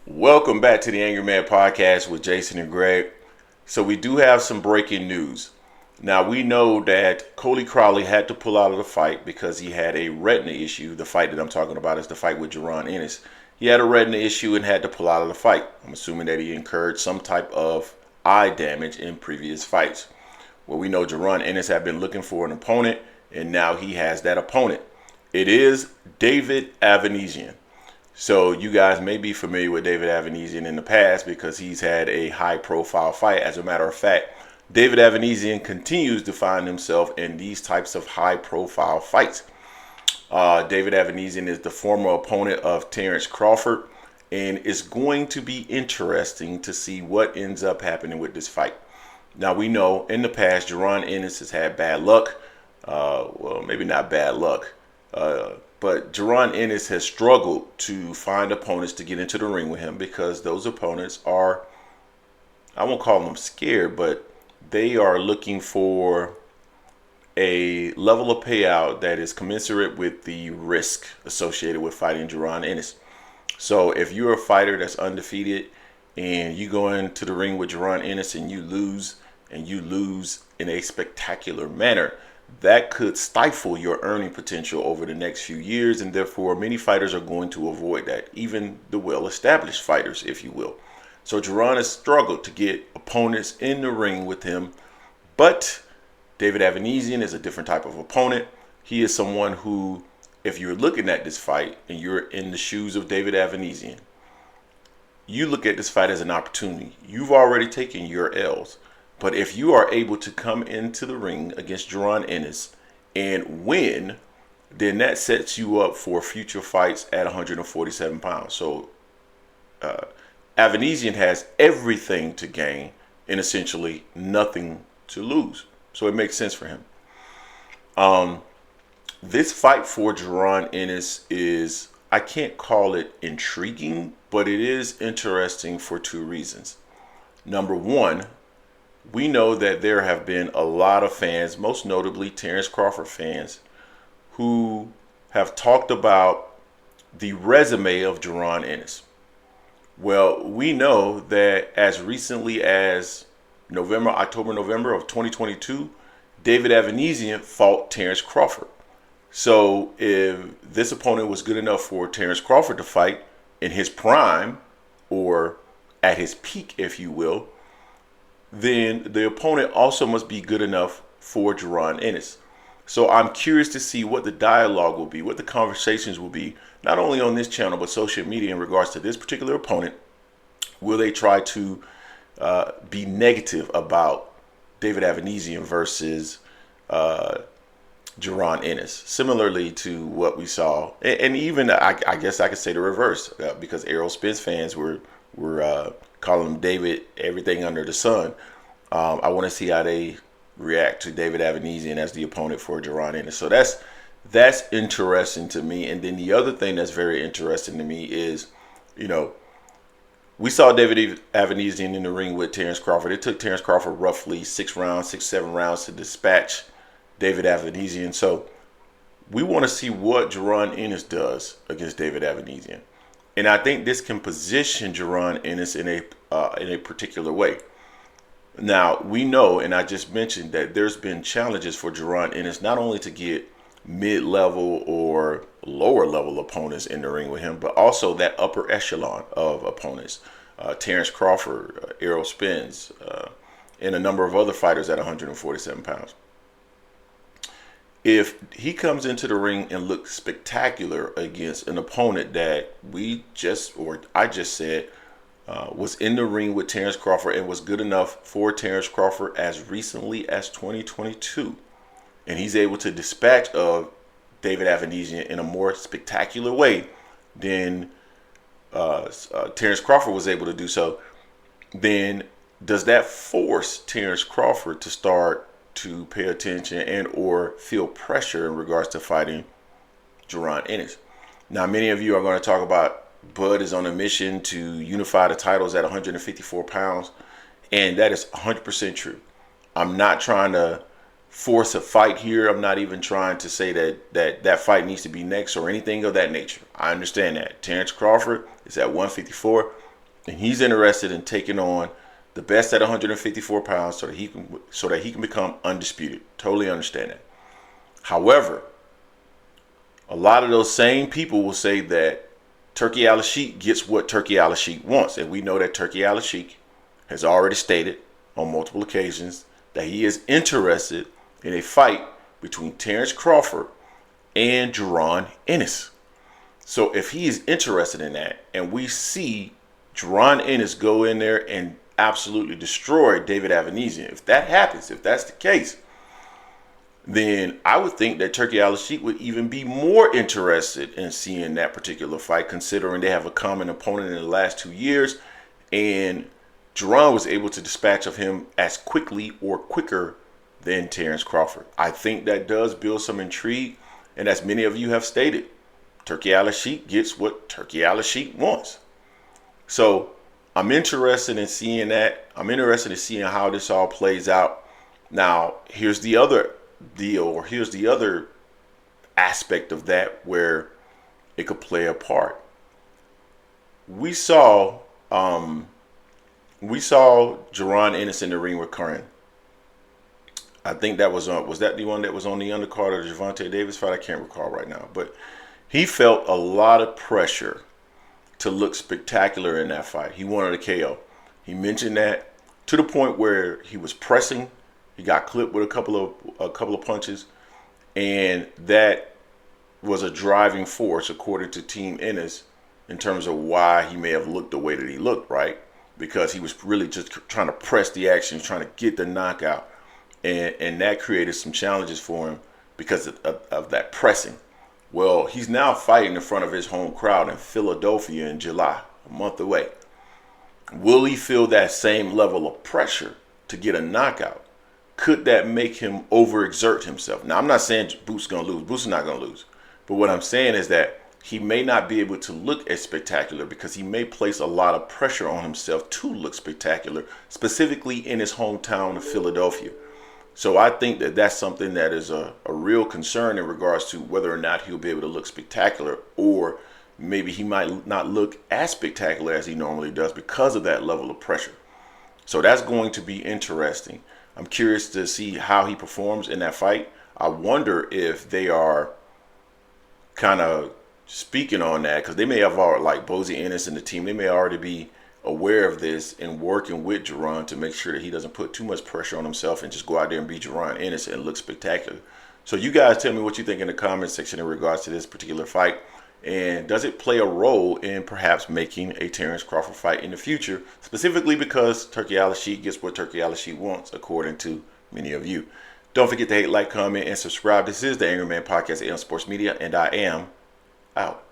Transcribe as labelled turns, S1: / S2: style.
S1: Welcome back to the Angry Man Podcast with Jason and Greg. So we do have some breaking news. Now we know that Code Crowley had to pull out of the fight because he had a retina issue. The fight that I'm talking about is the fight with Jaron Ennis. He had a retina issue and had to pull out of the fight. I'm assuming that he incurred some type of eye damage in previous fights. Well, we know Jaron Ennis had been looking for an opponent, and now he has that opponent. It is David Avanesyan. So you guys may be familiar with David Avanesyan in the past because he's had a high-profile fight. As a matter of fact, David Avanesyan continues to find himself in these types of high-profile fights. David Avanesyan is the former opponent of Terence Crawford, and it's going to be interesting to see what ends up happening with this fight. Now, we know in the past, Jaron Ennis has had bad luck. Well, maybe not bad luck. But Jaron Ennis has struggled to find opponents to get into the ring with him because those opponents are, I won't call them scared, but they are looking for a level of payout that is commensurate with the risk associated with fighting Jaron Ennis. So if you're a fighter that's undefeated and you go into the ring with Jaron Ennis and you lose in a spectacular manner, that could stifle your earning potential over the next few years, and therefore many fighters are going to avoid that, even the well-established fighters, if you will. So Jaron has struggled to get opponents in the ring with him, but David Avanesyan is a different type of opponent. He is someone who, if you're looking at this fight and you're in the shoes of David Avanesyan, you look at this fight as an opportunity. You've already taken your L's. But if you are able to come into the ring against Jaron Ennis and win, then that sets you up for future fights at 147 pounds. So Avanesian has everything to gain and essentially nothing to lose. So it makes sense for him. This fight for Jaron Ennis is, I can't call it intriguing, but it is interesting for two reasons. Number one, we know that there have been a lot of fans, most notably Terence Crawford fans, who have talked about the resume of Jaron Ennis. Well, we know that as recently as October, November of 2022, David Avanesyan fought Terence Crawford. So if this opponent was good enough for Terence Crawford to fight in his prime, or at his peak, if you will, then the opponent also must be good enough for Jaron Ennis. So I'm curious to see what the dialogue will be, what the conversations will be, not only on this channel, but social media in regards to this particular opponent. Will they try to be negative about David Avanesyan versus Jaron Ennis, similarly to what we saw, and even I guess I could say the reverse, because Errol Spence fans were calling him David everything under the sun. I want to see how they react to David Avanesyan as the opponent for Jaron Ennis. So that's interesting to me. And then the other thing that's very interesting to me is, we saw David Avanesyan in the ring with Terence Crawford. It took Terence Crawford roughly 6-7 rounds to dispatch David Avanesyan. So we want to see what Jaron Ennis does against David Avanesyan. And I think this can position Jaron Ennis in a particular way. Now, we know, and I just mentioned that there's been challenges for Jaron Ennis not only to get mid-level or lower-level opponents in the ring with him, but also that upper echelon of opponents. Terence Crawford, Errol Spence, and a number of other fighters at 147 pounds. If he comes into the ring and looks spectacular against an opponent that I just said was in the ring with Terence Crawford and was good enough for Terence Crawford as recently as 2022, and he's able to dispatch of David Avanesyan in a more spectacular way than Terence Crawford was able to do so, then does that force Terence Crawford to start to pay attention and or feel pressure in regards to fighting Jaron Ennis? Now, many of you are going to talk about Bud is on a mission to unify the titles at 154 pounds, and that is 100% true. I'm not trying to force a fight here. I'm not even trying to say that fight needs to be next or anything of that nature. I understand that. Terence Crawford is at 154. and he's interested in taking on the best at 154 pounds so that he can become undisputed. Totally understand that. However, a lot of those same people will say that Turki Al-Sheikh gets what Turki Al-Sheikh wants, and we know that Turki Al-Sheikh has already stated on multiple occasions that he is interested in a fight between Terence Crawford and Jaron Ennis. So if he is interested in that, and we see Jaron Ennis go in there and absolutely destroy David Avanesyan, if that happens, if that's the case, then I would think that Turki Al-Sheikh would even be more interested in seeing that particular fight, considering they have a common opponent in the last 2 years, and Jaron was able to dispatch of him as quickly or quicker than Terence Crawford. I think that does build some intrigue, and as many of you have stated, Turki Al-Sheikh gets what Turki Al-Sheikh wants. So I'm interested in seeing that. I'm interested in seeing how this all plays out. Now, here's the other deal, or here's the other aspect of that where it could play a part. We saw Jaron Ennis in the ring with Curran. I think that was that the one that was on the undercard of the Gervonta Davis fight? I can't recall right now, but he felt a lot of pressure to look spectacular in that fight. He wanted a KO. He mentioned that to the point where he was pressing. He got clipped with a couple of punches, and that was a driving force, according to Team Ennis, in terms of why he may have looked the way that he looked, right? Because he was really just trying to press the action, trying to get the knockout, and that created some challenges for him because of that pressing. Well, he's now fighting in front of his home crowd in Philadelphia in July, a month away. Will he feel that same level of pressure to get a knockout? Could that make him overexert himself? Now, I'm not saying Boots going to lose. Boots is not going to lose. But what I'm saying is that he may not be able to look as spectacular because he may place a lot of pressure on himself to look spectacular, specifically in his hometown of Philadelphia. So I think that that's something that is a real concern in regards to whether or not he'll be able to look spectacular, or maybe he might not look as spectacular as he normally does because of that level of pressure. So that's going to be interesting. I'm curious to see how he performs in that fight. I wonder if they are kind of speaking on that, because they may have already, like Bozy Ennis and the team, they may already be aware of this and working with Jaron to make sure that he doesn't put too much pressure on himself and just go out there and beat Jaron Ennis and look spectacular. So you guys tell me what you think in the comment section in regards to this particular fight. And does it play a role in perhaps making a Terence Crawford fight in the future, specifically because Turki Al-Sheikh gets what Turki Al-Sheikh wants, according to many of you? Don't forget to hate, like, comment, and subscribe. This is the Angry Man Podcast, AM Sports Media, and I am out.